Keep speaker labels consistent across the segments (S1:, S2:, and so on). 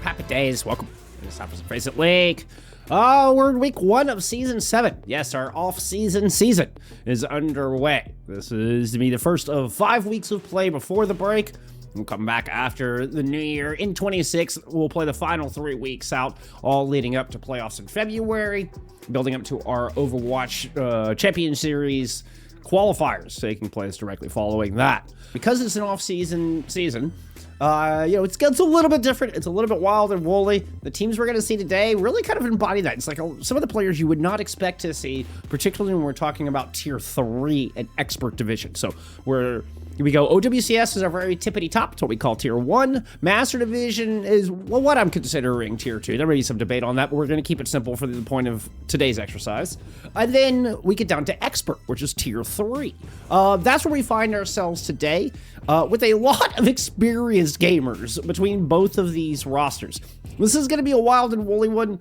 S1: Happy days. Welcome. It's time for some FACEIT League. Oh, we're in week 1 of season 7. Yes, our off-season season is underway. This is to be the first of 5 weeks of play before the break. We'll come back after the new year in 26. We'll play the final 3 weeks out, all leading up to playoffs in February, building up to our Overwatch Champion Series qualifiers taking place directly following that. Because it's an off-season season, it's a little bit different. It's a little bit wild and woolly. The teams we're going to see today really kind of embody that. It's like some of the players you would not expect to see, particularly when we're talking about Tier 3 and Expert Division. So here we go. OWCS is our very tippity top. It's what we call Tier 1. Master Division is, well, what I'm considering Tier 2. There may be some debate on that, but we're going to keep it simple for the point of today's exercise. And then we get down to Expert, which is Tier 3. That's where we find ourselves today, with a lot of experienced gamers between both of these rosters. This is going to be a wild and woolly one.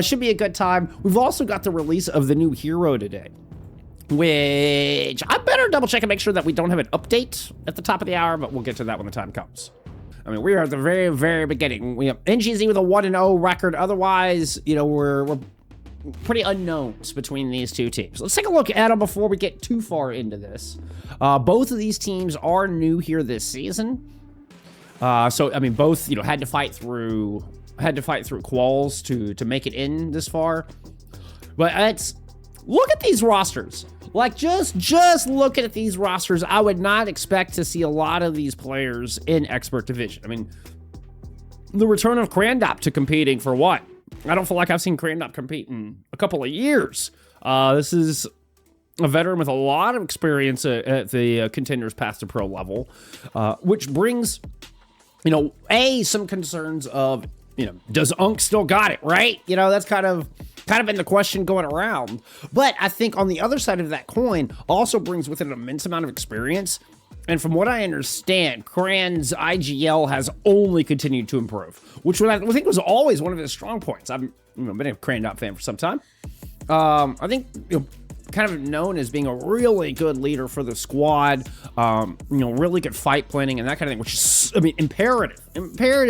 S1: Should be a good time. We've also got the release of the new hero today, which I better double check and make sure that we don't have an update at the top of the hour, but we'll get to that when the time comes. I mean, we are at the very, very beginning. We have NGZ with a 1-0 record. Otherwise, we're pretty unknowns between these two teams. Let's take a look at them before we get too far into this. Both of these teams are new here this season. So I mean, both had to fight through quals to make it in this far. But look at these rosters. Like, just looking at these rosters, I would not expect to see a lot of these players in Expert Division. I mean, the return of Crandop to competing for what? I don't feel like I've seen Crandop compete in a couple of years. This is a veteran with a lot of experience at the Contenders Path to Pro level, which brings, some concerns of, does Unk still got it, right? That's kind of been the question going around. But I think on the other side of that coin also brings with it an immense amount of experience. And from what I understand, Cran's IGL has only continued to improve, which I think was always one of his strong points. I've been a Crandop fan for some time. I think kind of known as being a really good leader for the squad, really good fight planning and that kind of thing, which is, imperative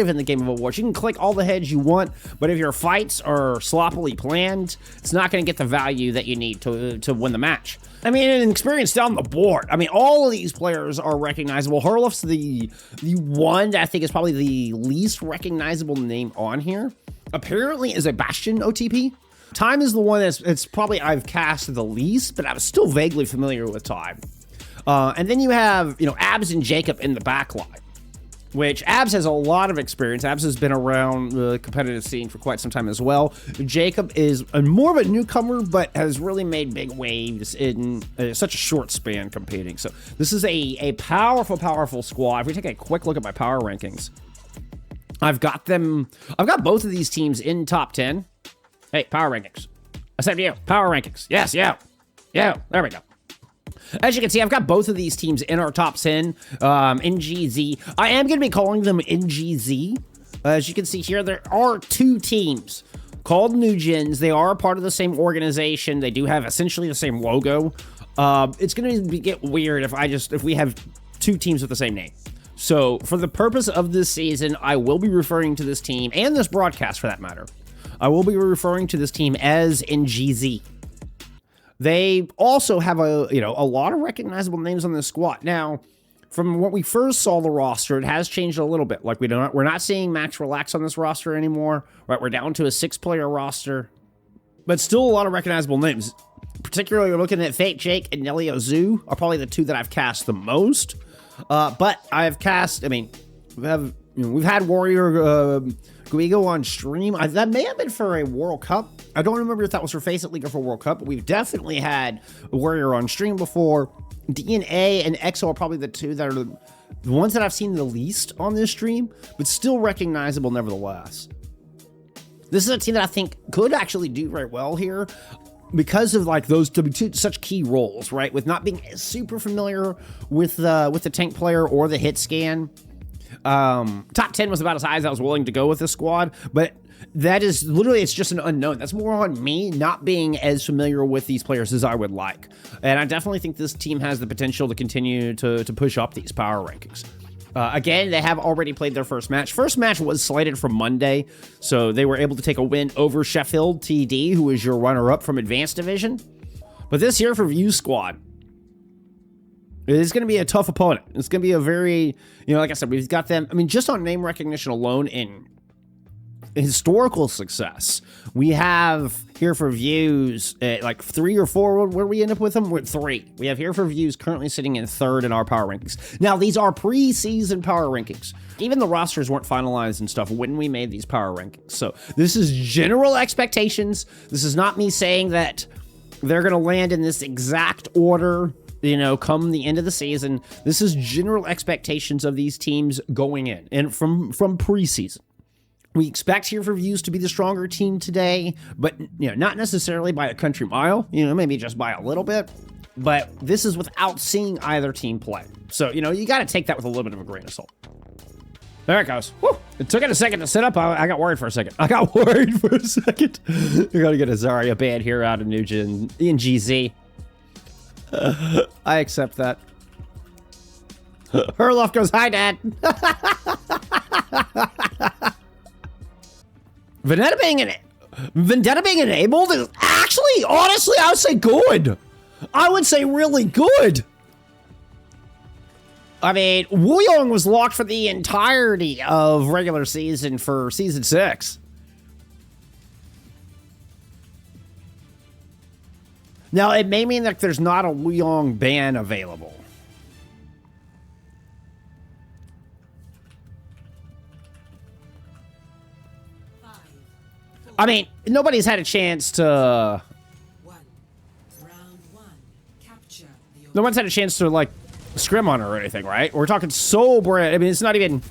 S1: in the game of Overwatch. You can click all the heads you want, but if your fights are sloppily planned, it's not going to get the value that you need to win the match. And experience down the board. All of these players are recognizable. Herloff's the one that I think is probably the least recognizable name on here. Apparently is a Bastion OTP. Time is the one it's probably I've cast the least, but I was still vaguely familiar with Time. And then you have, Abs and Jacob in the backline, which Abs has a lot of experience. Abs has been around the competitive scene for quite some time as well. Jacob is more of a newcomer, but has really made big waves in such a short span competing. So this is a powerful, powerful squad. If we take a quick look at my power rankings, I've got both of these teams in top 10. Hey, power rankings. I said to you, power rankings. Yes, yeah, there we go. As you can see, I've got both of these teams in our top 10, NGZ. I am going to be calling them NGZ. As you can see here, there are 2 teams called NewGenZ. They are part of the same organization. They do have essentially the same logo. It's going to get weird if we have 2 teams with the same name. So for the purpose of this season, I will be referring to this team, and this broadcast for that matter, I will be referring to this team as NGZ. They also have a lot of recognizable names on this squad. Now, from what we first saw the roster, it has changed a little bit. Like we're not seeing Max Relax on this roster anymore. Right, we're down to a 6-player roster, but still a lot of recognizable names. Particularly looking at Fate Jake and Ilios are probably the 2 that I've cast the most. But I've cast. We've had Warrior Guigo on stream. That may have been for a World Cup. I don't remember if that was for FACEIT League or for World Cup, but we've definitely had Warrior on stream before. DNA and EXO are probably the 2 that are the ones that I've seen the least on this stream, but still recognizable nevertheless. This is a team that I think could actually do very well here because of those to be such key roles, right? With not being super familiar with the tank player or the hit scan. Top 10 was about as high as I was willing to go with this squad, but that is literally, it's just an unknown. That's more on me not being as familiar with these players as I would like. And I definitely think this team has the potential to continue to push up these power rankings. Again, they have already played their first match. First match was slated for Monday, so they were able to take a win over Sheffield TD, who is your runner-up from Advanced Division. But this Here4Views squad, it's going to be a tough opponent. It's going to be a very, like I said, we've got them, I mean, just on name recognition alone in historical success, we have Here4Views at like 3 or 4. Where we end up with them? With 3. We have Here4Views currently sitting in 3rd in our power rankings. Now, these are preseason power rankings. Even the rosters weren't finalized and stuff when we made these power rankings. So this is general expectations. This is not me saying that they're going to land in this exact order, come the end of the season. This is general expectations of these teams going in and from preseason. We expect Here4Views to be the stronger team today, but not necessarily by a country mile, maybe just by a little bit. But this is without seeing either team play. So, you got to take that with a little bit of a grain of salt. There it goes. Woo! It took it a second to set up. I got worried for a second. I got worried for a second. We got to get a Zarya ban here out of NewGenZ. I accept that. Herloff goes, hi, Dad. Vendetta being enabled is actually, honestly, I would say good. I would say really good. I mean, Wuyong was locked for the entirety of regular season for Season 6. Now, it may mean that there's not a Wuyong ban available. I mean, nobody's had a chance to... No one's had a chance to, like, scrim on her or anything, right? We're talking so brand... I mean, it's not even...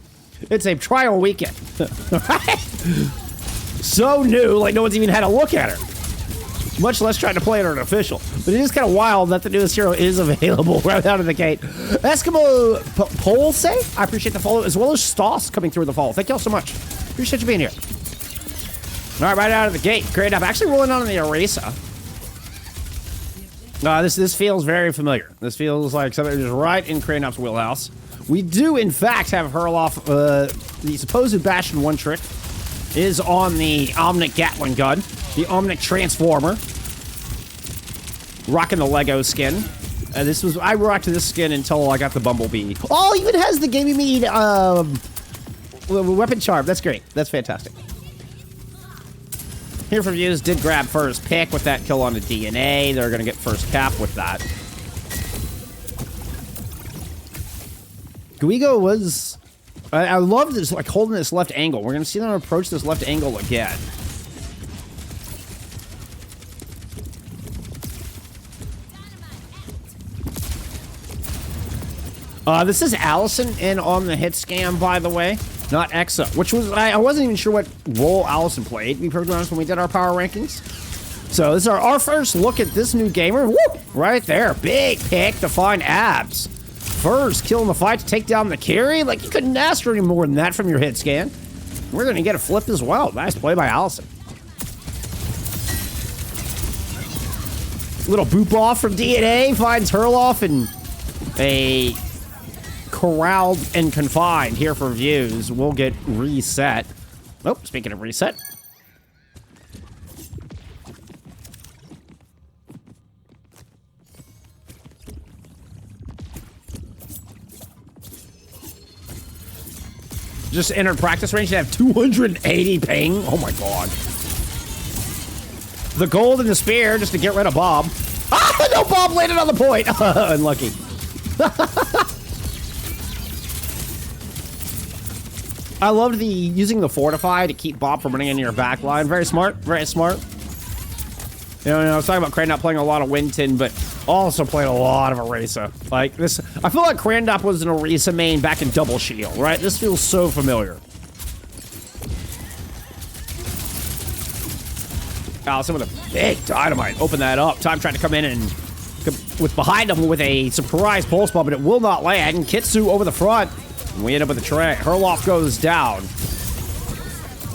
S1: It's a trial weekend. Right? So new, like, no one's even had a look at her. Much less trying to play it on an official. But it is kind of wild that the newest hero is available right out of the gate. Eskimo Polse, I appreciate the follow, as well as Stoss coming through the follow. Thank y'all so much. Appreciate you being here. All right, right out of the gate. Great. I'm actually rolling on the Erasa. This feels very familiar. This feels like something just right in Kraynop's wheelhouse. We do, in fact, have Herloff. The supposed Bastion 1 trick is on the Omnic Gatling gun, the Omnic Transformer. Rocking the Lego skin. I rocked this skin until I got the Bumblebee. Oh, it even has the Gaming Mead weapon charm. That's great. That's fantastic. Here4Views did grab first pick with that kill on the DNA. They're going to get first cap with that. Guigo was... I love this, like, holding this left angle. We're going to see them approach this left angle again. This is Allison in on the hit scam, by the way. Not Exa, which was, I wasn't even sure what role Allison played, to be perfectly honest, when we did our power rankings. So this is our first look at this new gamer. Woo! Right there. Big pick to find abs. First kill in the fight to take down the carry. Like, you couldn't ask for any more than that from your hit scan. We're going to get a flip as well. Nice play by Allison. Little boop off from DNA. Finds Herloff and a... corralled and confined Here4Views. We'll get reset. Oh, speaking of reset. Just entered practice range to have 280 ping. Oh my god. The gold and the spear just to get rid of Bob. Ah, no, Bob landed on the point. Unlucky. I loved using the Fortify to keep Bob from running into your back line. Very smart, very smart. I was talking about Kraynop playing a lot of Winton, but also played a lot of Erasa. Like this, I feel like Kraynop was an Erasa main back in Double Shield, right? This feels so familiar. Allison with a big dynamite. Open that up. Time tried to come in and with behind him with a surprise pulse bomb, but it will not land. And Kitsu over the front. We end up with a tray. Herloff goes down.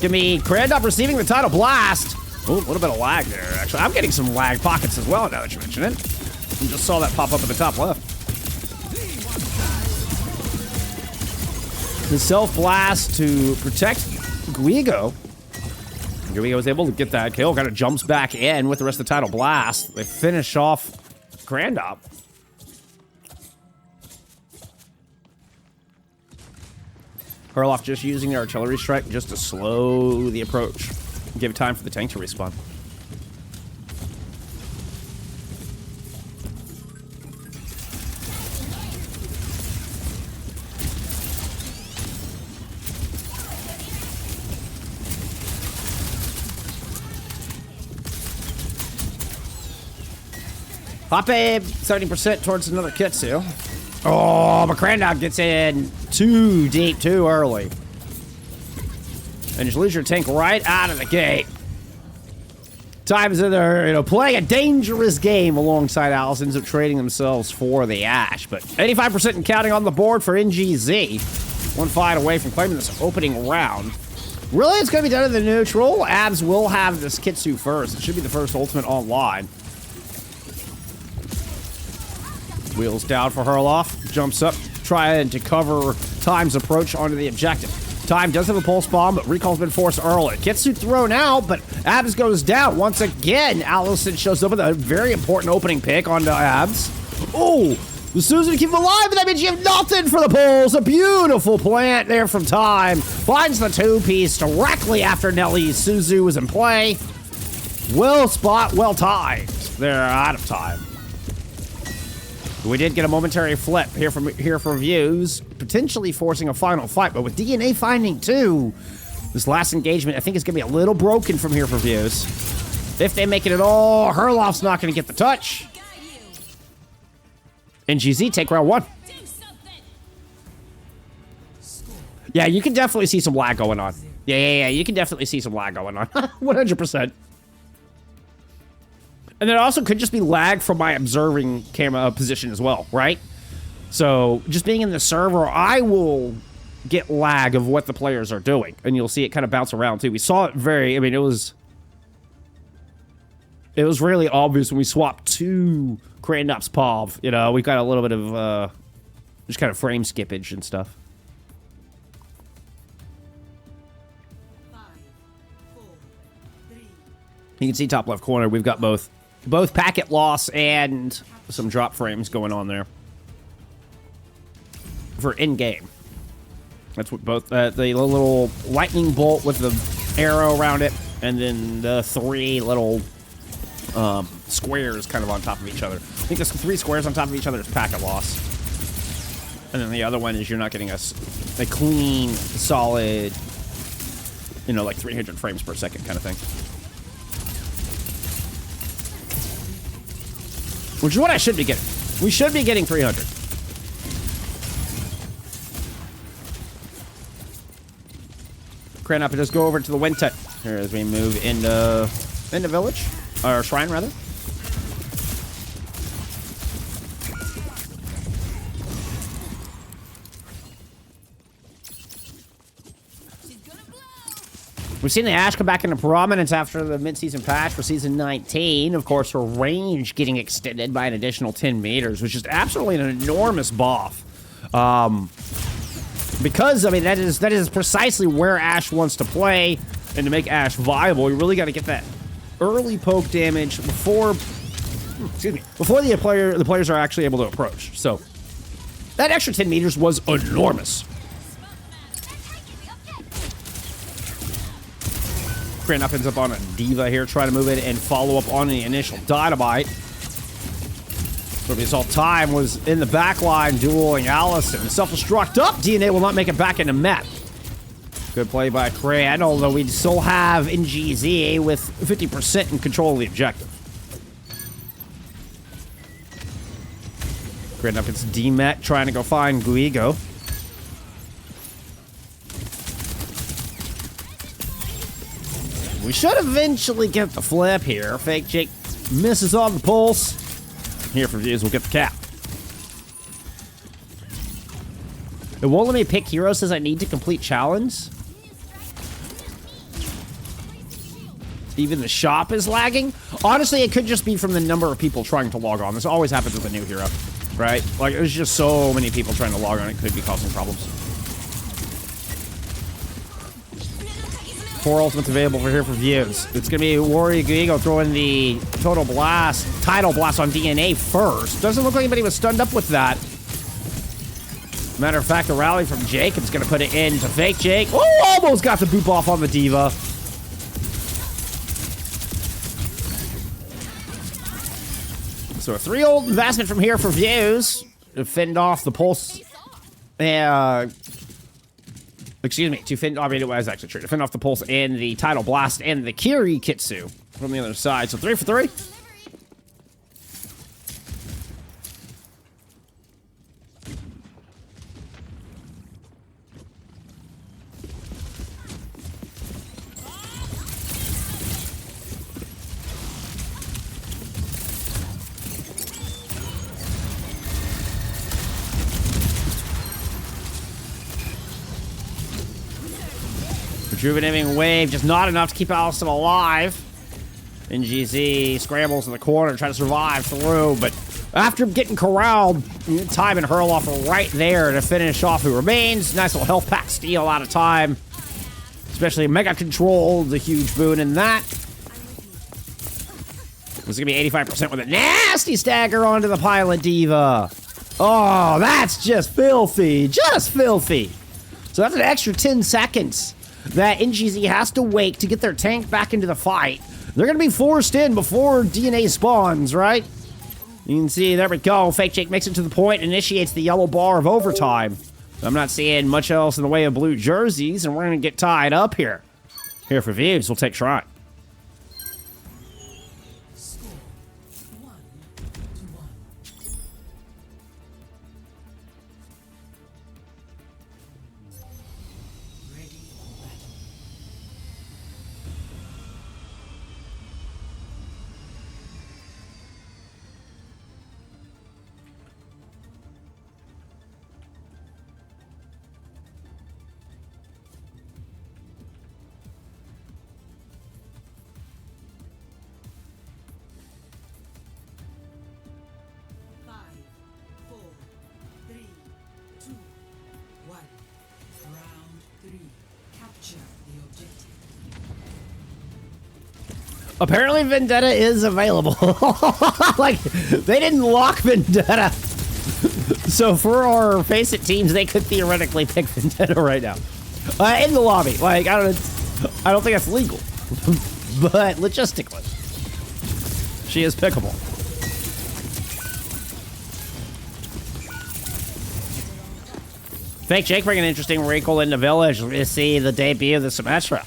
S1: Give me Kraynop receiving the title blast. Oh, a little bit of lag there, actually. I'm getting some lag pockets as well, now that you mention it. You just saw that pop up at the top left. The self-blast to protect Guigo. Guigo was able to get that kill, kind of jumps back in with the rest of the title blast. They finish off Grandop. Herloff just using the artillery strike just to slow the approach. Give time for the tank to respawn. Hoppe 70% towards another Kitsu. Oh, but Grandop gets in too deep, too early. And just lose your tank right out of the gate. Times in there, you know, playing a dangerous game alongside Alice, ends up trading themselves for the Ash. But 85% and counting on the board for NGZ. One fight away from claiming this opening round. Really, it's going to be done in the neutral. Abs will have this Kitsu first. It should be the first ultimate online. Wheels down for Herloff. Jumps up, trying to cover Time's approach onto the objective. Time does have a pulse bomb, but recall's been forced early. Kitsu thrown out, but Abs goes down. Once again, Allison shows up with a very important opening pick onto Abs. Oh, the Suzu to keep him alive, but that means you have nothing for the pulls. A beautiful plant there from Time. Finds the two-piece directly after Nelly's Suzu was in play. Well spot, well timed. They're out of time. We did get a momentary flip Here4Views, potentially forcing a final fight, but with DNA finding two, this last engagement I think is going to be a little broken from Here4Views. If they make it at all, Herloff's not going to get the touch. NGZ take round one. Yeah, you can definitely see some lag going on. Yeah, you can definitely see some lag going on. 100%. And then it also could just be lag from my observing camera position as well, right? So just being in the server, I will get lag of what the players are doing. And you'll see it kind of bounce around too. We saw it it was really obvious when we swapped to Grandop's POV. You know, we got a little bit of just kind of frame skippage and stuff.
S2: 5, 4, 3.
S1: You can see top left corner, we've got both packet loss and some drop frames going on there for in-game. That's what both the little lightning bolt with the arrow around it, and then the three little squares kind of on top of each other. I think there's 3 squares on top of each other is packet loss, and then the other one is you're not getting a clean, solid, you know, like 300 frames per second kind of thing. Which is what I should be getting. We should be getting 300. Grandop, just go over to the Wintet here as we move into village, or shrine rather. We've seen the Ash come back into prominence after the mid-season patch for Season 19. Of course, her range getting extended by an additional 10 meters, which is absolutely an enormous buff. Because, I mean, that is precisely where Ash wants to play, and to make Ash viable, you really got to get that early poke damage before the players are actually able to approach. So, that extra 10 meters was enormous. Grandop ends up on a Diva here, trying to move it and follow up on the initial Dynamite. So we saw Time was in the back line dueling Allison. Self-destruct up. DNA will not make it back into map. Good play by Cran, although we still have NGZ with 50% in control of the objective. Grandop gets D-Met, trying to go find Guigo. We should eventually get the flip here. Fake Jake misses on the pulse. Here4Views will get the cap. It won't let me pick hero, says I need to complete challenge. Even the shop is lagging. Honestly, it could just be from the number of people trying to log on. This always happens with a new hero, right? Like, there's just so many people trying to log on, it could be causing problems. 4 ultimates available for here for views. It's going to be Warrior Guigo throwing the Tidal Blast on DNA first. Doesn't look like anybody was stunned up with that. Matter of fact, the rally from Jacob's going to put it into fake Jake. Oh, almost got the boop off on the Diva. So a 3-ult investment from here for views to fend off the pulse. Excuse me, to fend. I mean, it was actually true. To fend off the pulse and the Tidal Blast and the Kiri Kitsu from the other side. So 3 for 3. Rejuvenating wave, just not enough to keep Allison alive. NGZ scrambles in the corner, trying to survive through, but after getting corralled, time and hurl off right there to finish off who remains. Nice little health pack steal out of time. Especially Mega Control, the huge boon in that. It's gonna be 85% with a nasty stagger onto the Pilot Diva. Oh, that's just filthy, just filthy. So that's an extra 10 seconds that NGZ has to wait to get their tank back into the fight. They're going to be forced in before DNA spawns, right? You can see, there we go. Fake Jake makes it to the point, initiates the yellow bar of overtime. I'm not seeing much else in the way of blue jerseys, and we're going to get tied up here. Here for views, we'll take Shrine. Apparently Vendetta is available. Like, they didn't lock Vendetta. So for our FACEIT teams, they could theoretically pick Vendetta right now. In the lobby. Like, I don't think that's legal. But logistically, she is pickable. Fake Jake bringing an interesting wrinkle into Village. We see the debut of the Symmetra.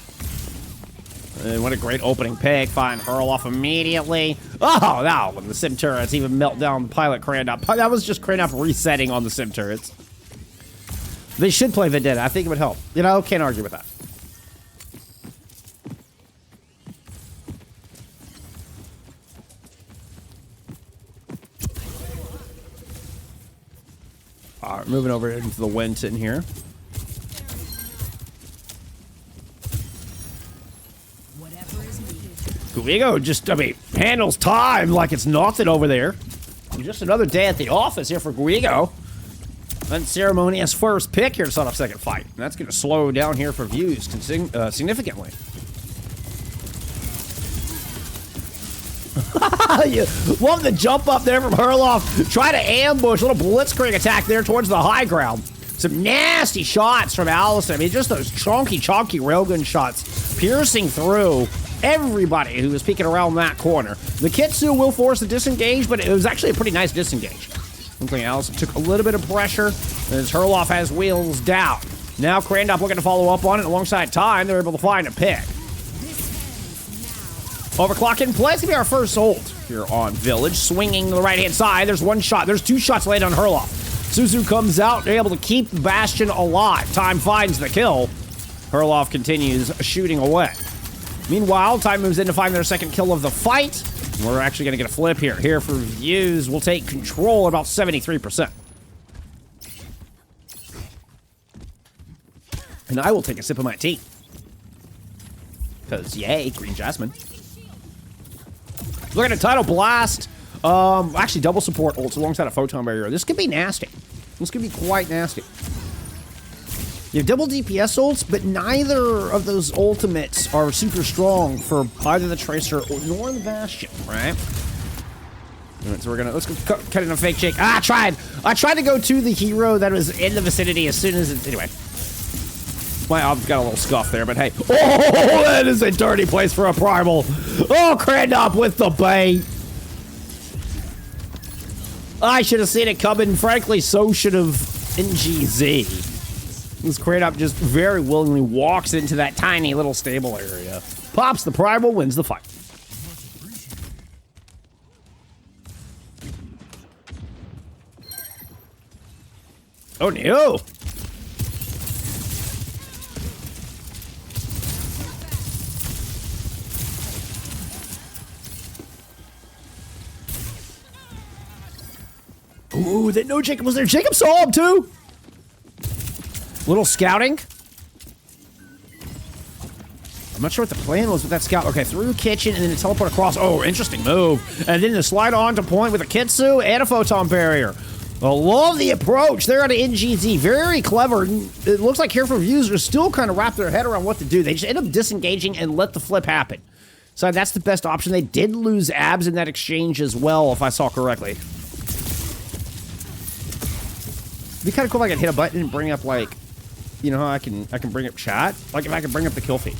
S1: What a great opening pick. Fine hurl off immediately. Oh, no. When the Sim turrets even melt down the Pilot Crandop. That was just Crandop resetting on the Sim turrets. They should play Vendetta. I think it would help. You know, can't argue with that. All right, moving over into the Winton here. Guigo just, handles time like it's nothing over there. Just another day at the office here for Guigo. Unceremonious first pick here to start off second fight. And that's going to slow down here for views significantly. You love the jump up there from Herloff. Try to ambush, a little blitzkrieg attack there towards the high ground. Some nasty shots from Allison. Just those chonky railgun shots piercing through everybody who was peeking around that corner. The Kitsu will force a disengage, but it was actually a pretty nice disengage. Looks like Allison took a little bit of pressure as Herloff has wheels down. Now Crandop looking to follow up on it alongside time. They're able to find a pick. Overclock in play. It's going to be our first ult here on Village. Swinging to the right-hand side. There's one shot. There's two shots laid on Herloff. Suzu comes out. They're able to keep Bastion alive. Time finds the kill. Herloff continues shooting away. Meanwhile, time moves in to find their second kill of the fight. We're actually going to get a flip here. Here for views. We'll take control at about 73%. And I will take a sip of my tea. Because, yay, Green Jasmine. Look at a Tidal Blast. Actually, double support ults alongside a Photon Barrier. This could be nasty. This could be quite nasty. You have double DPS ults, but neither of those ultimates are super strong for either the Tracer nor the Bastion, right? Alright, so let's go cut in a fake shake. I tried to go to the hero that was in the vicinity as soon as it, anyway. My ob's got a little scuff there, but hey. Oh, that is a dirty place for a primal. Oh, craned up with the bait. I should have seen it coming. Frankly, so should have NGZ. This Kratos just very willingly walks into that tiny little stable area. Pops the primal, wins the fight. Oh no! Ooh, they know Jacob was there. Jacob saw him too! Little scouting. I'm not sure what the plan was with that scout. Okay, through kitchen and then a teleport across. Oh, interesting move. And then the slide on to point with a Kitsu and a photon barrier. I love the approach. They're at an NGZ. Very clever. It looks like Here4Views are still kind of wrap their head around what to do. They just end up disengaging and let the flip happen. So that's the best option. They did lose abs in that exchange as well, if I saw correctly. It'd be kind of cool if I could hit a button and bring up, like, you know how I can bring up chat? Like if I could bring up the kill feed.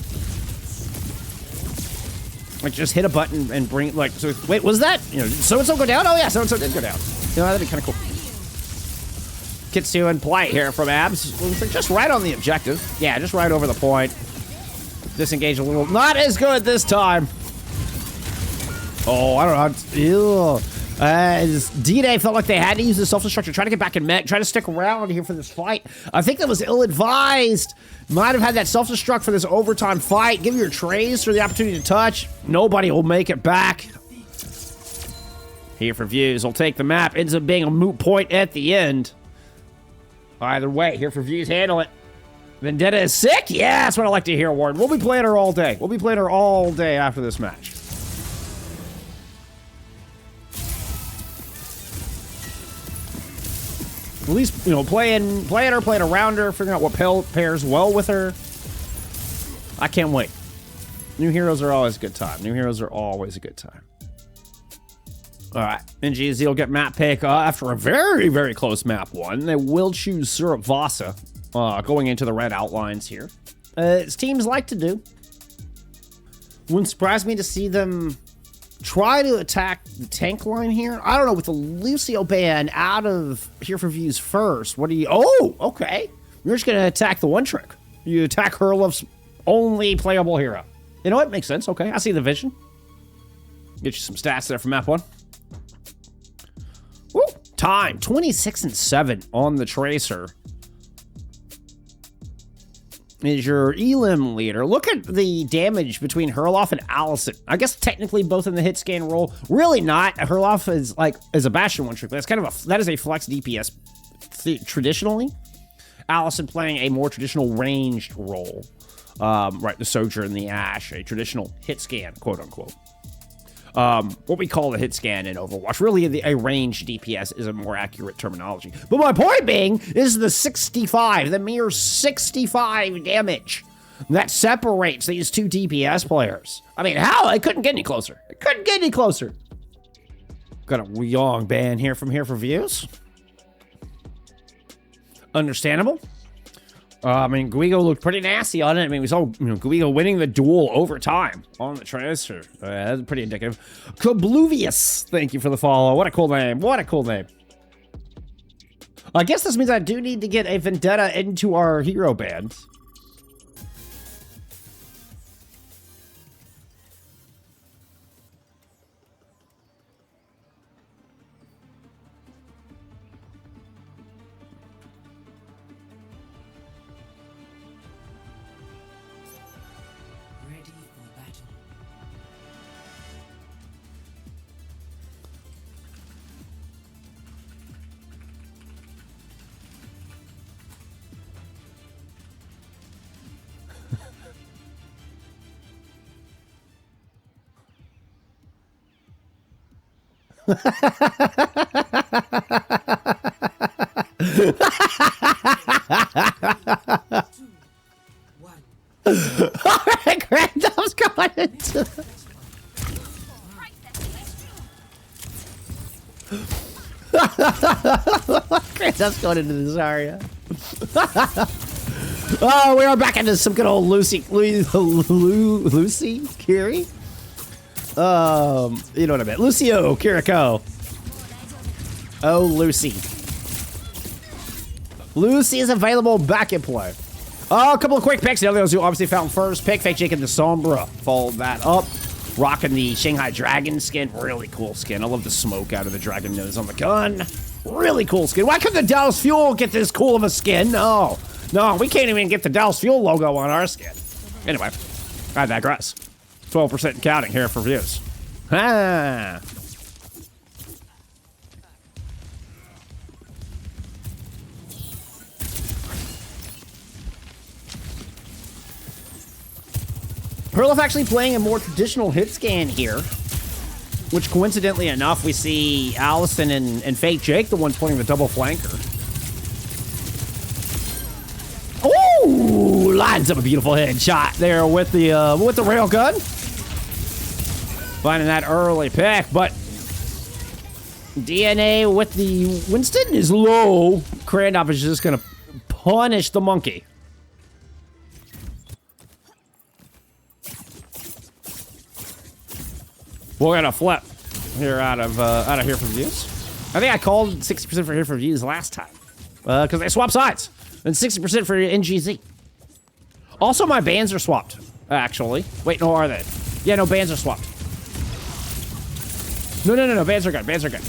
S1: Like just hit a button and bring, like, so, wait, was that? You know, so-and-so go down? Oh yeah, so-and-so did go down. You know, that'd be kind of cool. Kitsu and Polite here from abs. Just right on the objective. Yeah, just right over the point. Disengage a little. Not as good this time. Oh, I don't know. Ew. D-Day felt like they had to use the self-destruct to try to get back in mech, try to stick around here for this fight. I think that was ill-advised. Might have had that self-destruct for this overtime fight. Give your Tracer the opportunity to touch. Nobody will make it back. Here4Views will take the map. Ends up being a moot point at the end. Either way, Here4Views handle it. Vendetta is sick? Yeah, that's what I like to hear, Warren. We'll be playing her all day. We'll be playing her all day after this match. At least, you know, playing her, playing around her, figuring out what pairs well with her. I can't wait. New heroes are always a good time. New heroes are always a good time. All right, NGZ will get map pick after a very, very close map one. They will choose Suravasa going into the red outlines here. As teams like to do. Wouldn't surprise me to see them try to attack the tank line here. I don't know, with the Lucio ban out of Here4Views first, what do you... Oh, okay. You're just going to attack the one trick. You attack Herlov's only playable hero. You know what? Makes sense. Okay, I see the vision. Get you some stats there for map one. Woo! Time, 26-7 on the Tracer. Is your Elim leader. Look at the damage between Herloff and Allison. I guess technically both in the hit scan role. Really not. Herloff is a Bastion one trick. That's kind of that is a flex DPS traditionally. Allison playing a more traditional ranged role. Right, the Sojourn and the Ash, a traditional hit scan, quote unquote. What we call the hit scan in Overwatch. Really, a ranged DPS is a more accurate terminology. But my point being is the 65, the mere 65 damage that separates these two DPS players. I mean, how? It couldn't get any closer. It couldn't get any closer. Got a Wyong ban here from Here4Views. Understandable. I mean, Guigo looked pretty nasty on it. I mean, we saw Guigo winning the duel over time on the Tracer. That's pretty indicative. Kabluvius, thank you for the follow. What a cool name. What a cool name. I guess this means I do need to get a Vendetta into our hero band.
S2: Ready for battle.
S1: Just going into this area. Oh, we are back into some good old Lucy Kiri. You know what I meant. Lucio Kiriko. Oh, Lucy. Lucy is available back in play. Oh, a couple of quick picks. Ilios, who obviously found first pick. Fake Jacob the Sombra followed that up. Rocking the Shanghai Dragon skin. Really cool skin. I love the smoke out of the dragon nose on the gun. Really cool skin. Why couldn't the Dallas Fuel get this cool of a skin? No. No, we can't even get the Dallas Fuel logo on our skin. Anyway, I digress. 12% counting here for views. Ah. Perloff actually playing a more traditional hit scan here, which coincidentally enough, we see Allison and Fake Jake, the ones playing the double flanker. Ooh, lines up a beautiful headshot there with the railgun. Finding that early pick, but DNA with the Winston is low. Krandov is just gonna punish the monkey. We're gonna flip here out of Here4Views. I think I called 60% for Here4Views last time because they swap sides, and 60% for NGZ. Also, my bans are swapped. Actually, wait, no, are they? Yeah, no, bans are swapped. No, bans are good. Bans are good.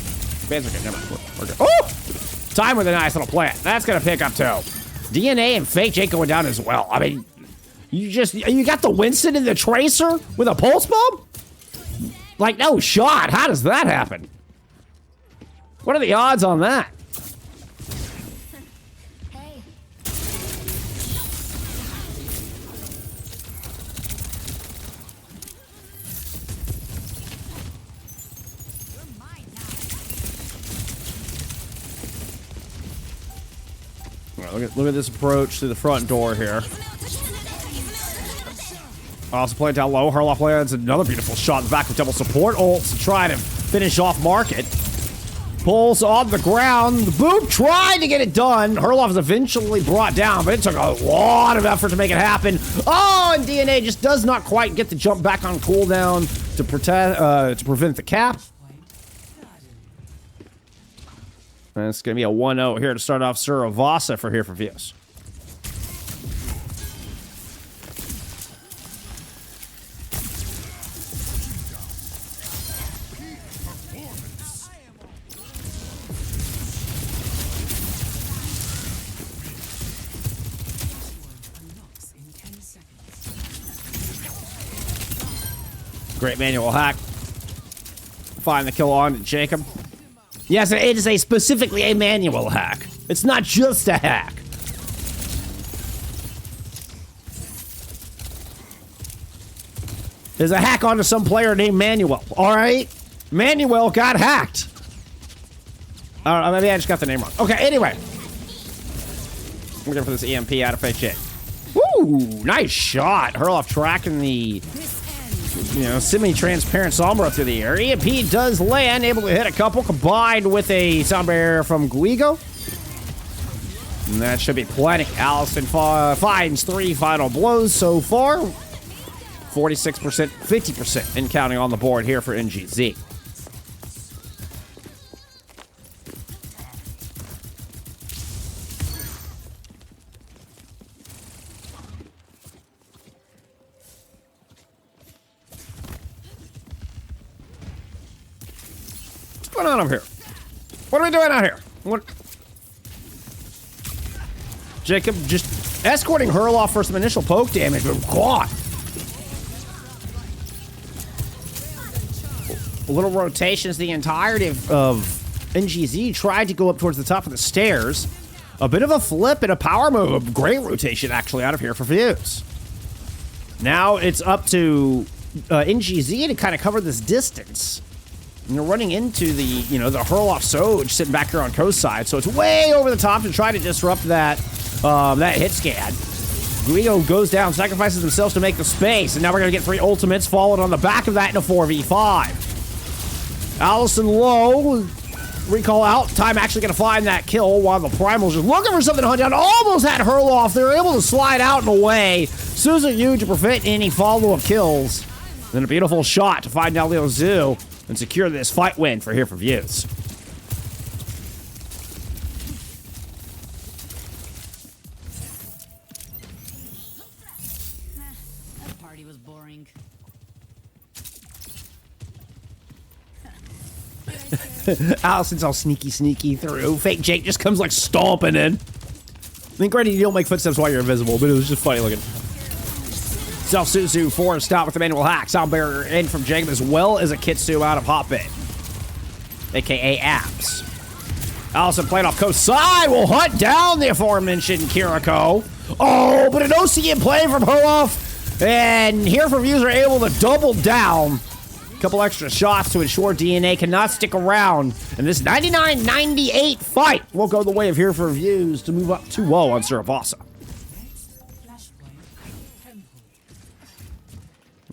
S1: Bans are good. Never mind. We're good. Oh, time with a nice little plant. That's gonna pick up too. DNA and Fake Jake going down as well. I mean, you got the Winston and the Tracer with a pulse bomb. Like, no shot. How does that happen? What are the odds on that?
S3: Hey. You're mine now.
S1: All right, look at this approach to the front door here. Also playing down low. Herloff lands another beautiful shot in the back with double support ults to try to finish off Market. Pulls on the ground. The boot tried to get it done. Herloff is eventually brought down, but it took a lot of effort to make it happen. Oh, and DNA just does not quite get the jump back on cooldown to prevent the cap. And it's going to be a 1-0 here to start off Suravasa for Here4Views. Great manual hack. Find the kill on Jacob. Yes, it is specifically a manual hack. It's not just a hack. There's a hack onto some player named Manuel. All right, Manuel got hacked. I don't know, maybe I just got the name wrong. Okay, anyway, I'm looking for this EMP out of Fake Jake. Woo, nice shot. Herloff tracking the, semi-transparent Sombra through the air. EMP does land, able to hit a couple, combined with a Sombra from Guigo. And that should be plenty. Allison finds 3 final blows so far. 46%, 50% in counting on the board here for NGZ. What's going on over here? What are we doing out here? What? Jacob just escorting Herloff for some initial poke damage, but God. Little rotations, the entirety of NGZ tried to go up towards the top of the stairs. A bit of a flip and a power move. Great rotation, actually, out of Here4Views. Now it's up to NGZ to kind of cover this distance. And you're running into the, the Herloff Soj sitting back here on coast side. So it's way over the top to try to disrupt that, that hit scan. Guido goes down, sacrifices themselves to make the space. And now we're going to get 3 ultimates followed on the back of that in a 4v5. Allison low. recall out. Time actually going to find that kill while the Primal's just looking for something to hunt down. Almost had Herloff. They were able to slide out and away. Suzu to prevent any follow-up kills. Then a beautiful shot to find Ilios and secure this fight win for Here4Views.
S3: That party was boring.
S1: Allison's all sneaky through. Fake Jake just comes like stomping in. I think granted you don't make footsteps while you're invisible, but it was just funny looking. Self Suzu forced out with the manual hack. Sound barrier in from Jacob as well as a Kitsu out of Hot Bait, aka Abs. Allison playing off coast side will hunt down the aforementioned Kiriko. Oh, but an OC in play from Herloff. And Here4Views are able to double down. A couple extra shots to ensure DNA cannot stick around. And this 99-98 fight will go the way of Here4Views to move up 2-0 on Suravasa.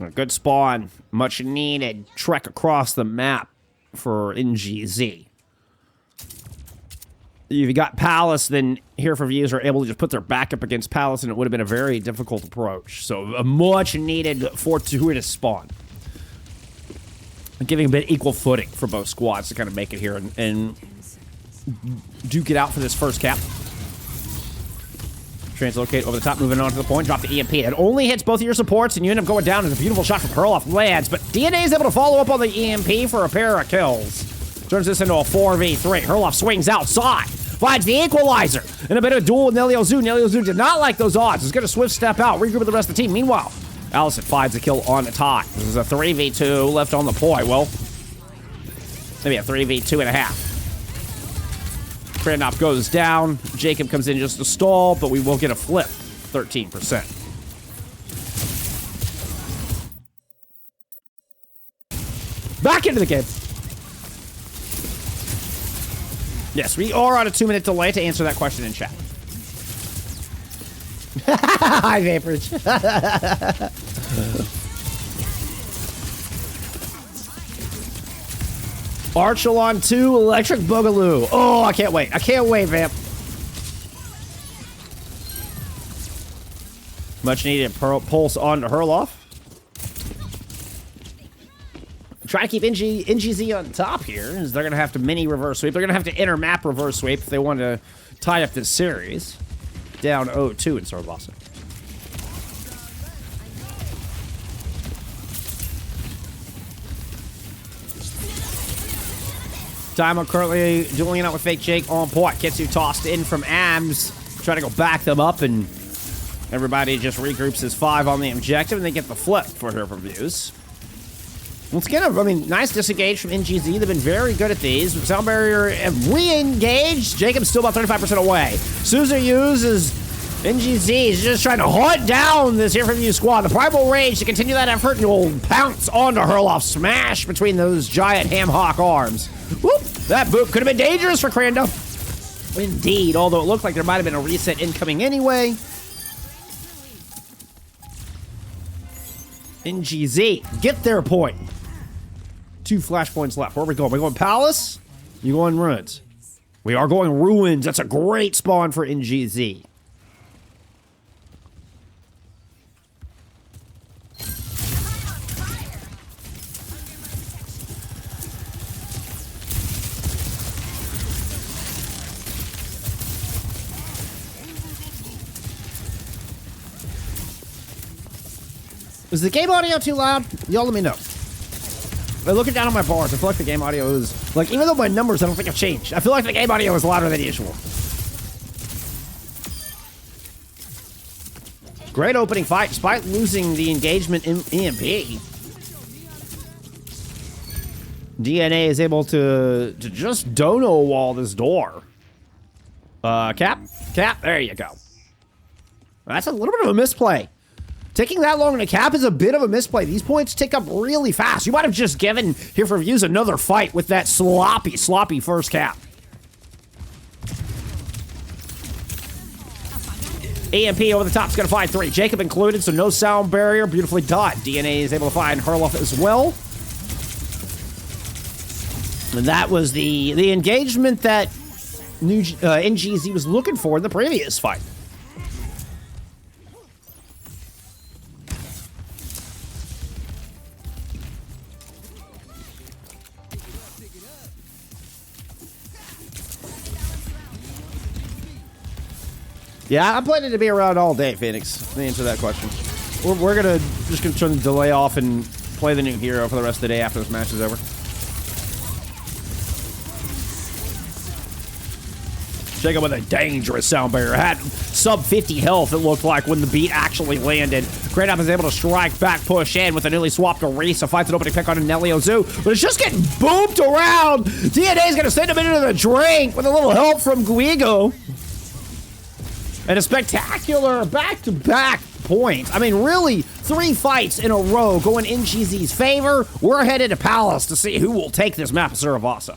S1: A good spawn, much needed trek across the map for NGZ. If you got Palace, then Here4Views are able to just put their back up against Palace, and it would have been a very difficult approach. So a much needed fortuitous spawn. Giving a bit equal footing for both squads to kind of make it here and duke it out for this first cap. Translocate over the top, moving on to the point, drop the EMP. It only hits both of your supports, and you end up going down as a beautiful shot from Herloff lands, but DNA is able to follow up on the EMP for a pair of kills. Turns this into a 4v3. Herloff swings outside, finds the equalizer, and a bit of a duel with Ilios. Ilios did not like those odds. He's going to swift step out, regroup with the rest of the team. Meanwhile, Allison finds a kill on the tie. This is a 3v2 left on the poi. Well, maybe a 3v2 and a half. Krandop goes down. Jacob comes in just to stall, but we will get a flip. 13%. Back into the game. Yes, we are on a 2-minute delay to answer that question in chat. Hi, Vaporage. Archelon 2, Electric Boogaloo. Oh, I can't wait. I can't wait, Vamp. Much needed pulse on to Herloff. Try to keep NGZ on top here, as they're going to have to mini reverse sweep. They're going to have to enter map reverse sweep if they want to tie up this series. Down 0-2 in Suravasa. Time currently dueling it out with Fake Jake on point. Kitsu tossed in from Abs. Try to go back them up, and everybody just regroups as 5 on the objective, and they get the flip for Here4Views. Once again, I mean, nice disengage from NGZ. They've been very good at these. Sound barrier re-engaged. Jacob's still about 35% away. Suzu uses NGZ. He's just trying to hunt down this Here4Views squad. The Primal Rage to continue that effort, and will pounce onto Herloff. Smash between those giant ham hawk arms. Whoop! That boop could have been dangerous for Crandall. Indeed, although it looked like there might have been a reset incoming anyway. NGZ, get their point. 2 flashpoints left. Where are we going? Are we going Palace? You going Ruins? We are going Ruins. That's a great spawn for NGZ. Is the game audio too loud? Y'all let me know. But looking down on my bars, I feel like the game audio is... Like, even though my numbers I don't think have changed, I feel like the game audio is louder than usual. Great opening fight, despite losing the engagement in EMP. DNA is able to just dono wall this door. Cap, there you go. That's a little bit of a misplay. Taking that long to cap is a bit of a misplay. These points tick up really fast. You might have just given Here4Views another fight with that sloppy first cap. EMP over the top is going to find 3. Jacob included, so no sound barrier. Beautifully done. DNA is able to find Herloff as well. And that was the engagement that NGZ was looking for in the previous fight. Yeah, I'm planning to be around all day, Phoenix, to answer that question. We're just gonna turn the delay off and play the new hero for the rest of the day after this match is over. Check out with a dangerous sound barrier. Had sub 50 health, it looked like, when the beat actually landed. Great Up is able to strike back, push in with a newly swapped Arisa. Finds an opening pick on Ilios, but it's just getting booped around. DNA's gonna send him into the drink with a little help from Guigo. And a spectacular back-to-back point. I mean, really, 3 fights in a row going in NGZ's favor. We're headed to Palace to see who will take this map of Suravasa.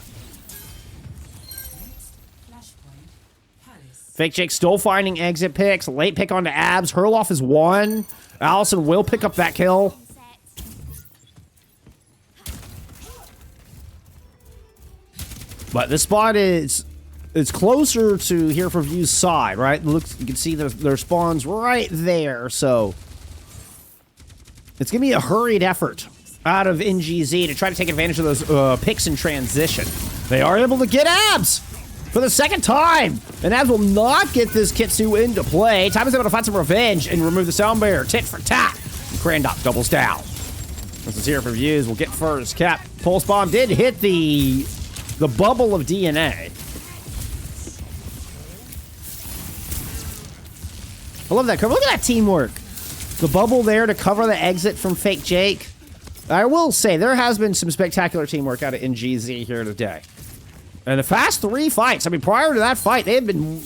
S1: Fake Jake still finding exit picks. Late pick onto Abs. Hurloff is 1. Allison will pick up that kill. But this spot is... It's closer to Here4Views' side, right? Looks, you can see their spawns right there, so it's gonna be a hurried effort out of NGZ to try to take advantage of those picks in transition. They are able to get Abs for the second time, and Abs will not get this Kitsu into play. Time is able to find some revenge and remove the sound barrier, tit for tat. And Crandop doubles down. This is Here4Views. We'll get first cap. Pulse bomb did hit the bubble of DNA. I love that cover. Look at that teamwork. The bubble there to cover the exit from Fake Jake. I will say, there has been some spectacular teamwork out of NGZ here today. And the fast 3 fights, I mean, prior to that fight, they had been,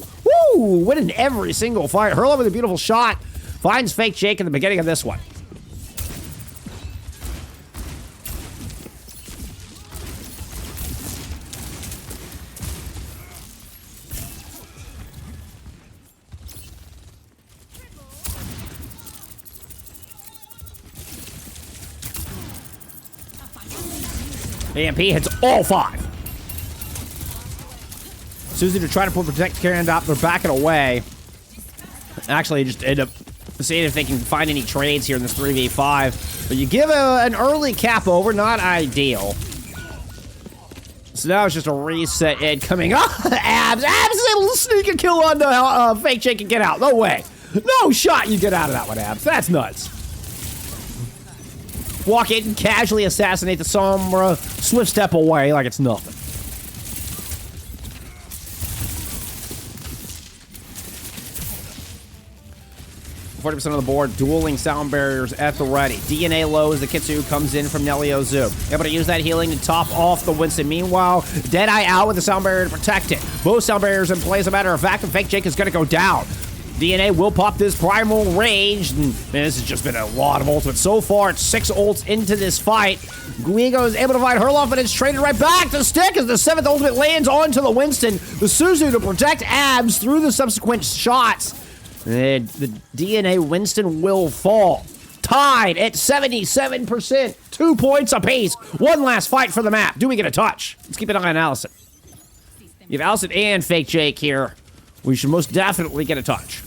S1: winning every single fight. Hurloff with a beautiful shot. Finds Fake Jake in the beginning of this one. AMP hits all 5. Susie to try to protect Crandop. They're backing away. Actually, just end up seeing if they can find any trades here in this 3v5. But you give an early cap over, not ideal. So now it's just a reset Ed coming up. Abs is able to sneak a kill on Fake Jake and get out. No way. No shot you get out of that one, Abs. That's nuts. Walk in, casually assassinate the Sombra, swift step away like it's nothing. %40 of the board, dueling sound barriers at the ready. DNA low as the Kitsu comes in from Neliozu. Able to use that healing to top off the Winston. Meanwhile, Deadeye out with the sound barrier to protect it. Both sound barriers in play. As a matter of fact, and Fake Jake is going to go down. DNA will pop this primal rage, and this has just been a lot of ultimates. So far, it's 6 ults into this fight. Guigo is able to fight Hurloff, but it's traded right back to Stick as the 7th ultimate lands onto the Winston. The Suzu to protect Abs through the subsequent shots. And the DNA Winston will fall. Tied at 77%. 2 points apiece. One last fight for the map. Do we get a touch? Let's keep an eye on Allison. You have Allison and Fake Jake here. We should most definitely get a touch.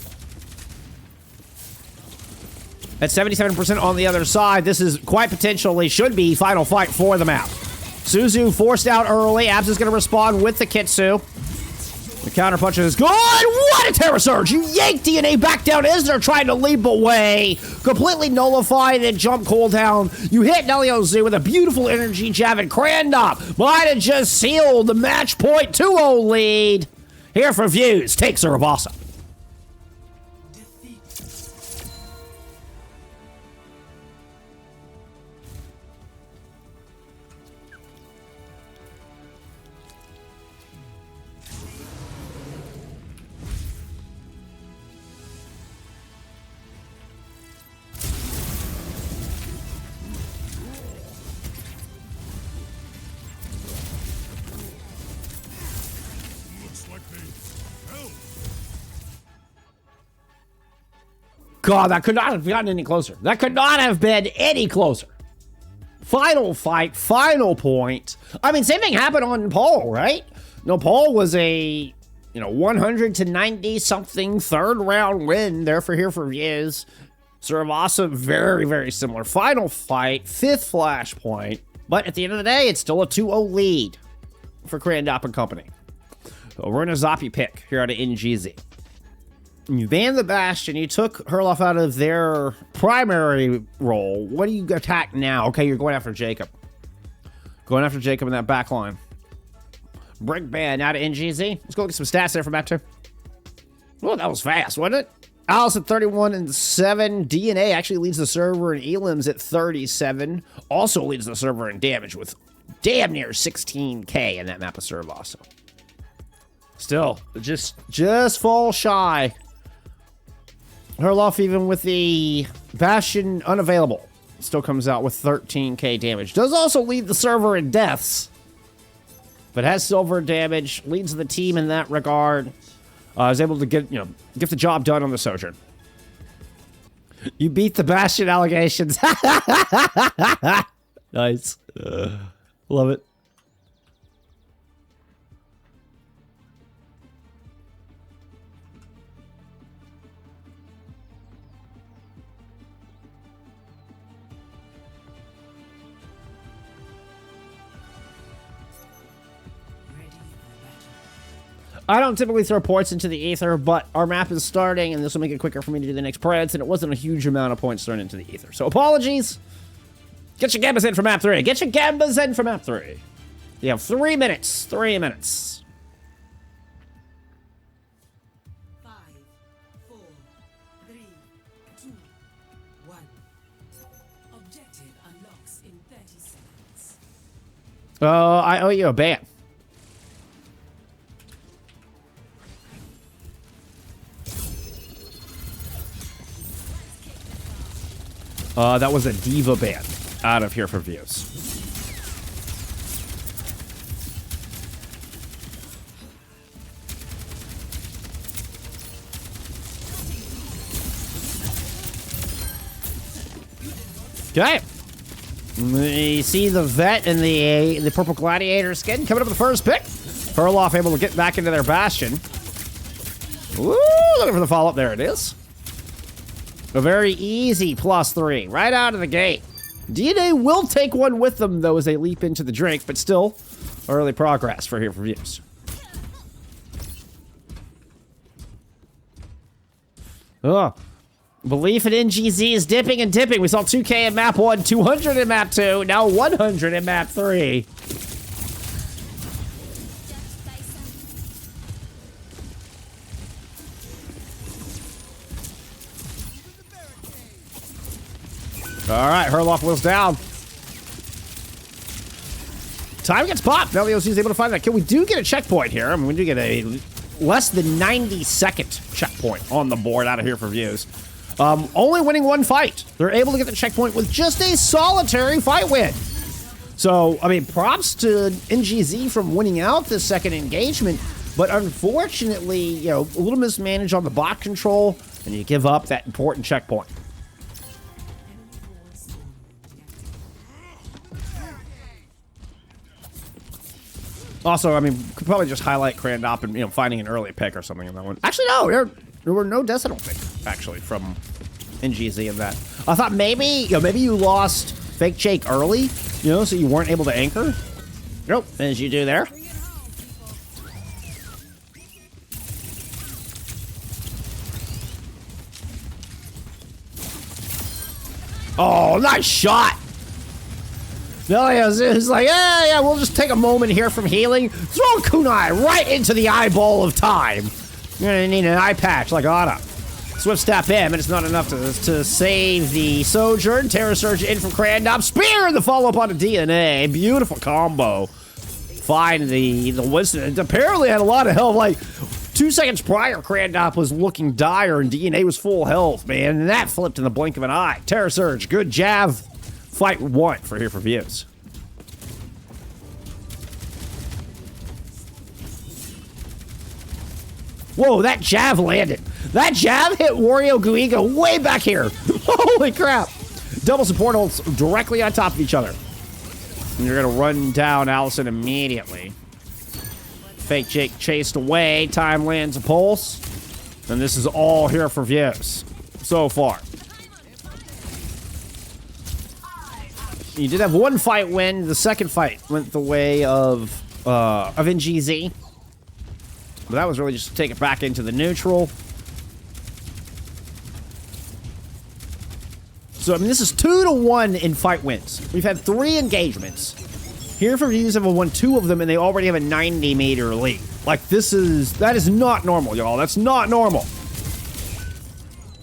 S1: At 77% on the other side, this is quite potentially should be final fight for the map. Suzu forced out early. Abs is going to respond with the Kitsu. The counter punch is good. What a Terra Surge! You yank DNA back down as they're trying to leap away. Completely nullified and jump cooldown. You hit Neliozu with a beautiful energy jab, and Crandop might have just sealed the match point 2-0 lead. Here4Views takes Suravasa. God, that could not have gotten any closer. That could not have been any closer. Final fight, final point. I mean, same thing happened on Nepal, right? Nepal was a, 100 to 90 something third round win there for Here4Views. Suravasa, very, very similar. Final fight, fifth flashpoint. But at the end of the day, it's still a 2-0 lead for Crandop and company. A Runasapi pick here out of NewGenZ. You banned the Bastion. You took Herloff out of their primary role. What do you attack now? Okay, you're going after Jacob. Going after Jacob in that back line. Brick ban out of NewGenZ. Let's go look at some stats there for map 2. Oh, that was fast, wasn't it? Alice at 31 and 7. DNA actually leads the server, and Ilios at 37. Also leads the server in damage with damn near 16k in that map of Suravasa. Still, just fall shy. Herloff, even with the Bastion unavailable, still comes out with 13k damage. Does also lead the server in deaths, but has silver damage. Leads the team in that regard. Is able to get the job done on the Sojourn. You beat the Bastion allegations. Nice. Love it. I don't typically throw points into the ether, but our map is starting, and this will make it quicker for me to do the next Preds, and it wasn't a huge amount of points thrown into the ether. So apologies. Get your gambas in for map 3. Get your gambas in for map 3. You have 3 minutes. 3 minutes.
S2: 5, 4, 3, 2, 1. Objective unlocks in 30 seconds.
S1: I owe you a ban. That was a diva ban out of Here4Views. Okay. We see the vet and the purple gladiator skin coming up with the first pick. Herloff able to get back into their Bastion. Woo! Looking for the follow-up. There it is. A very easy +3 right out of the gate. DNA will take one with them, though, as they leap into the drink, but still early progress for Here4Views. Oh, belief in NewGenZ is dipping and dipping. We saw 2K in map 1, 200 in map 2, now 100 in map 3. All right, Herloff was down. Time gets popped. Ilios is able to find that kill. We do get a checkpoint here. I mean, we do get a less than 90-second checkpoint on the board out of Here4Views. Only winning one fight. They're able to get the checkpoint with just a solitary fight win. So, I mean, props to NewGenZ from winning out this second engagement. But unfortunately, a little mismanaged on the bot control, and you give up that important checkpoint. Also, I mean, could probably just highlight Crandop and, finding an early pick or something in that one. Actually, no, there were no deaths, I don't think, actually, from NewGenZ in that. I thought maybe, maybe you lost Fake Jake early, so you weren't able to anchor. Nope, as you do there. Oh, nice shot. Ilios is like, yeah, we'll just take a moment here from healing. Throw a kunai right into the eyeball of time. You're gonna need an eye patch like Otto. Swift step in, but it's not enough to save the Sojourn. Terror Surge in from Crandop. Spear in the follow-up on a DNA. Beautiful combo. Find the Winston. Apparently had a lot of health. Like, 2 seconds prior, Crandop was looking dire, and DNA was full health, man. And that flipped in the blink of an eye. Terror Surge, good jav. Fight 1 for Here4Views. Whoa, that jav landed. That jab hit Wario Guiga way back here. Holy crap. Double support holds directly on top of each other. And you're going to run down Allison immediately. Fake Jake chased away. Time lands a pulse. And this is all here for views so far. You did have one fight win. The second fight went the way of NGZ. But that was really just to take it back into the neutral. So, I mean, this is 2-1 in fight wins. We've had 3 engagements. Here4Views have won 2 of them, and they already have a 90-meter lead. Like, that is not normal, y'all. That's not normal.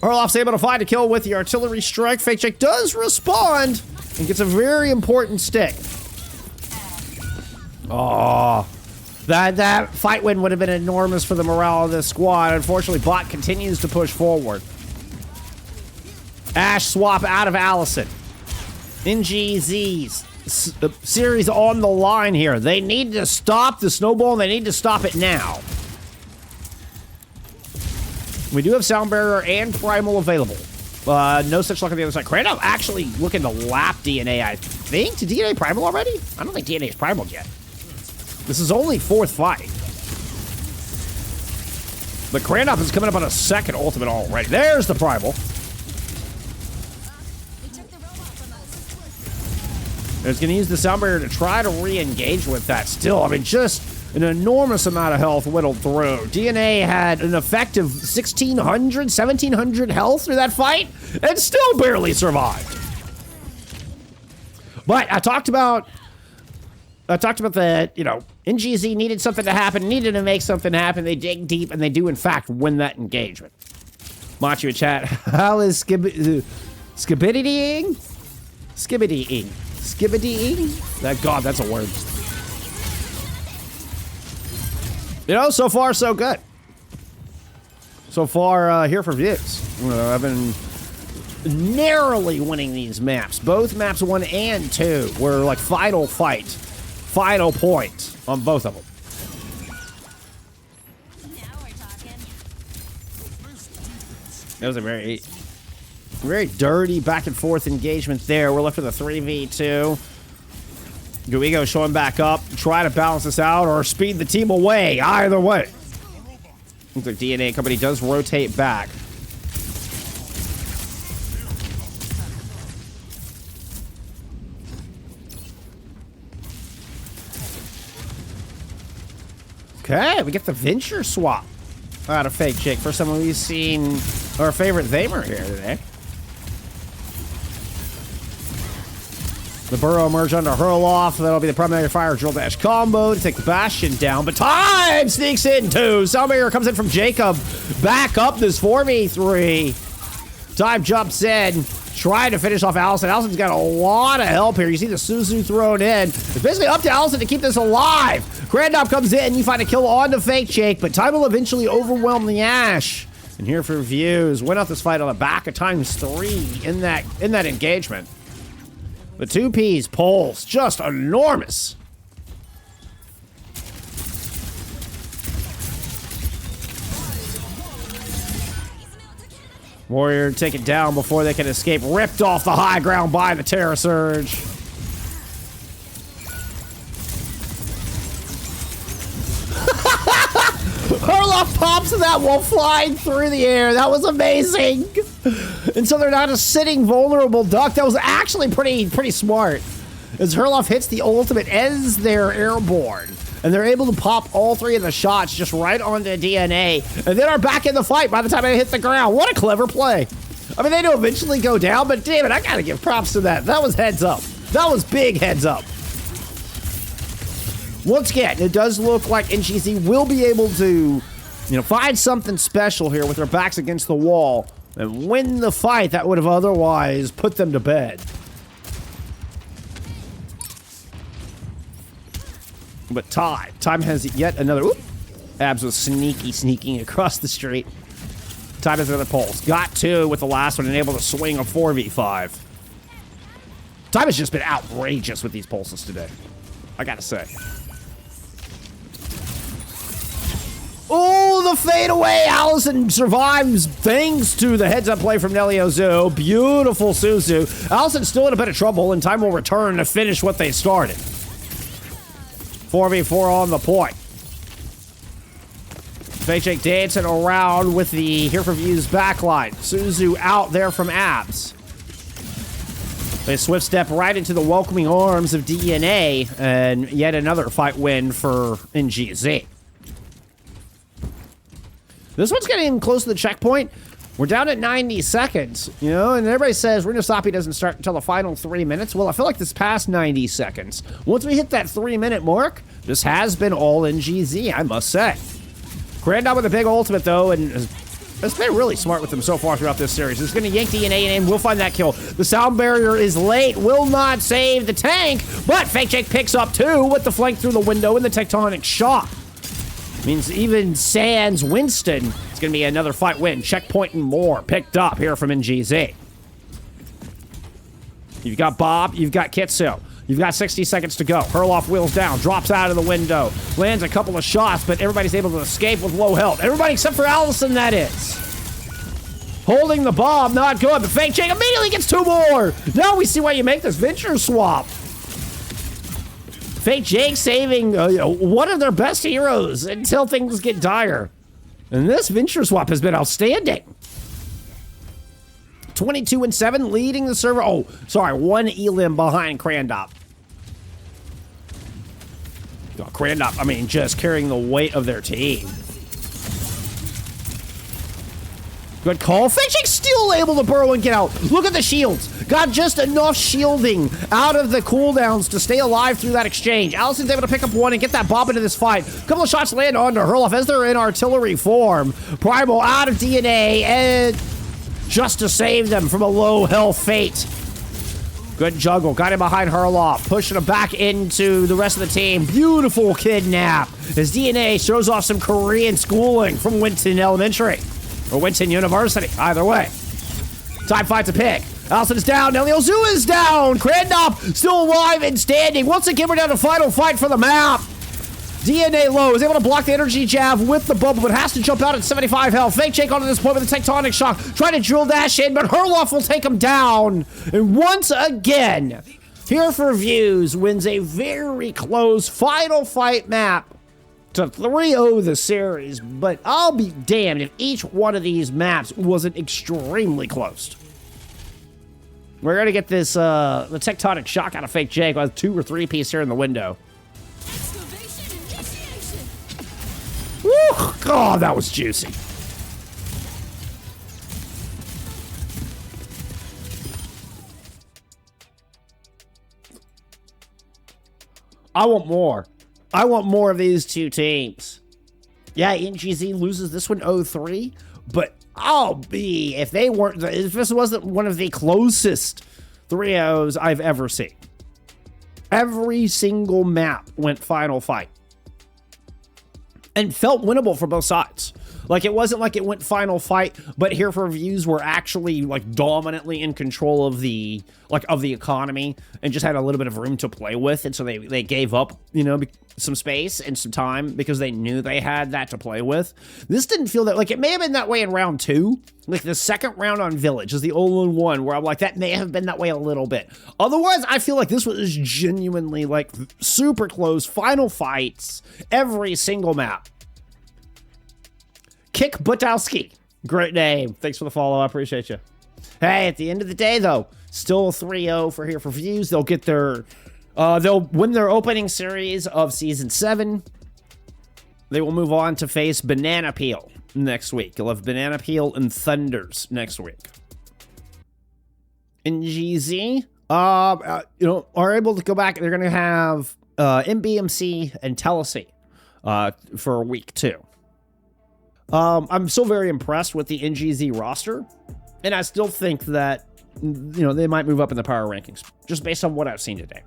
S1: Harloff's able to find a kill with the artillery strike. Fake Check does respond and gets a very important stick. Oh, that fight win would have been enormous for the morale of this squad. Unfortunately, bot continues to push forward. Ash swap out of Allison. NGZ's series on the line here. They need to stop the snowball, and they need to stop it now. We do have Sound Barrier and Primal available. No such luck on the other side. Kratos actually looking to lap DNA, I think. Did DNA Primal already? I don't think DNA is Primal yet. This is only 4th fight. But Kratos is coming up on a 2nd ultimate already. There's the Primal. It's going to use the Sound Barrier to try to re-engage with that still. I mean, just an enormous amount of health whittled through. DNA had an effective 1,600, 1,700 health through that fight and still barely survived. But I talked about that, you know, NGZ needed something to happen, needed to make something happen. They dig deep, and they do, in fact, win that engagement. Machu in chat, how is skibbidying? Skibbidying. Skibbidying? God, that's a word. You know, so far, so good. So far, here for views. I've been narrowly winning these maps. Both maps 1 and 2 were like final fight, final point on both of them.
S3: Now we're talking.
S1: That was a very dirty back and forth engagement there. We're left with a 3v2. Guigo showing back up, try to balance this out or speed the team away. Either way. Looks like DNA Company does rotate back. Okay, we get the Venture swap out of Fake Jake. First time we've seen our favorite Thamer here today. The Burrow merge onto Hurloff. That'll be the primary fire drill dash combo to take the Bastion down. But time sneaks in too. Soundbarrier comes in from Jacob. Back up this 4v3. Time jumps in. Trying to finish off Allison. Allison's got a lot of help here. You see the Suzu thrown in. It's basically up to Allison to keep this alive. Grandop comes in. You find a kill on the Fake Jake, but time will eventually overwhelm the Ash. And Here4Views went off this fight on the back of ×3 in that engagement. The 2P's pulse, just enormous. Warrior take it down before they can escape. Ripped off the high ground by the Terra Surge. Harloff pops that while flying through the air. That was amazing. And so they're not a sitting vulnerable duck. That was actually pretty smart. As Harloff hits the ultimate as they're airborne. And they're able to pop all 3 of the shots just right onto DNA. And then are back in the fight by the time they hit the ground. What a clever play. I mean, they do eventually go down, but damn it, I gotta give props to that. That was heads up. That was big heads up. Once again, it does look like NGZ will be able to, find something special here with their backs against the wall and win the fight that would have otherwise put them to bed. But Time has yet another. Whoop, Abs was sneaking across the street. Time has another pulse. Got 2 with the last one and able to swing a 4v5. Time has just been outrageous with these pulses today, I gotta say. Oh, the fadeaway. Allison survives thanks to the heads-up play from Neliozu. Beautiful Suzu. Allison's still in a bit of trouble, and time will return to finish what they started. 4v4 on the point. FACEIT dancing around with the Here4Views backline. Suzu out there from abs. They swift step right into the welcoming arms of DNA, and yet another fight win for NewGenZ. This one's getting close to the checkpoint. We're down at 90 seconds, you know, and everybody says Runasapi doesn't start until the final 3 minutes. Well, I feel like this past 90 seconds. Once we hit that 3-minute mark, this has been all NewGenZ, I must say. Grandad with a big ultimate, though, and it's been really smart with them so far throughout this series. It's going to yank DNA in, we'll find that kill. The sound barrier is late, will not save the tank, but FACEIT picks up 2 with the flank through the window and the tectonic shock. Means even sans Winston, it's going to be another fight win. Checkpoint and more picked up here from NewGenZ. You've got Bob, you've got Kitsu. You've got 60 seconds to go. Herloff wheels down, drops out of the window, lands a couple of shots, but everybody's able to escape with low health. Everybody except for Allison, that is. Holding the bomb, not good, but FACEIT immediately gets 2 more. Now we see why you make this venture swap. FACEIT saving one of their best heroes until things get dire. And this venture swap has been outstanding. 22-7, leading the server. Oh, sorry, 1 elim behind Crandop. Crandop, I mean, just carrying the weight of their team. Good call. FACEIT still able to burrow and get out. Look at the shields. Got just enough shielding out of the cooldowns to stay alive through that exchange. Allison's able to pick up 1 and get that bomb into this fight. A couple of shots land onto Herloff as they're in artillery form. Primal out of DNA and just to save them from a low health fate. Good juggle. Got him behind Herloff. Pushing him back into the rest of the team. Beautiful kidnap. His DNA shows off some Korean schooling from Winton Elementary. Or Winton University. Either way. Time fight to pick. Allison is down. Ilios is down. Crandop still alive and standing. Once again, we're down to final fight for the map. DNA low is able to block the energy jab with the bubble, but has to jump out at 75 health. FACEIT onto this point with a tectonic shock. Trying to drill dash in, but Herloff will take him down. And once again, Here4Views wins a very close final fight map to 3-0 the series, but I'll be damned if each one of these maps wasn't extremely close. We're gonna get this the tectonic shock out of FACEIT with 2 or 3 piece here in the window. Woo! God, that was juicy. I want more. I want more of these 2 teams. Yeah, NewGenZ loses this one 0-3, but I'll be if this wasn't one of the closest 3-0s I've ever seen. Every single map went final fight. And felt winnable for both sides. Like, it wasn't like it went final fight, but Here4Views were actually, like, dominantly in control of the, of the economy and just had a little bit of room to play with. And so they gave up, you know, some space and some time because they knew they had that to play with. This didn't feel that, like, it may have been that way in round 2. Like, the second round on Village is the only one where I'm like, that may have been that way a little bit. Otherwise, I feel like this was genuinely, like, super close final fights every single map. Kick Butowski. Great name. Thanks for the follow. I appreciate you. Hey, at the end of the day, though, still 3-0 for Here4Views. They'll get their, they'll win their opening series of Season 7. They will move on to face Banana Peel next week. You'll have Banana Peel and Thunders next week. NewGenZ, you know, are able to go back. They're going to have MBMC and Telesea for week 2. I'm still very impressed with the NewGenZ roster, and I still think that, you know, they might move up in the power rankings, just based on what I've seen today.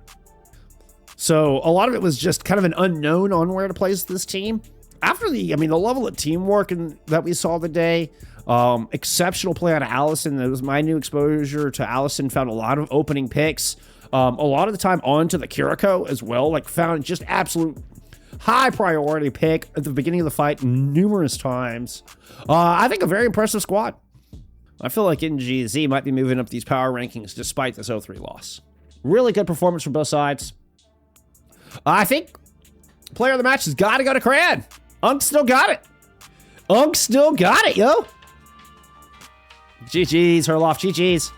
S1: So a lot of it was just kind of an unknown on where to place this team. After the level of teamwork that we saw today, exceptional play out of Allison. That was my new exposure to Allison. Found a lot of opening picks. A lot of the time onto the Kiriko as well. Like, found just absolute high priority pick at the beginning of the fight numerous times. I think a very impressive squad. I feel like NewGenZ might be moving up these power rankings despite this 0-3 loss. Really good performance from both sides. I think player of the match has got to go to Cran. Unk still got it. Unk still got it, yo. GG's, Herloff. GG's.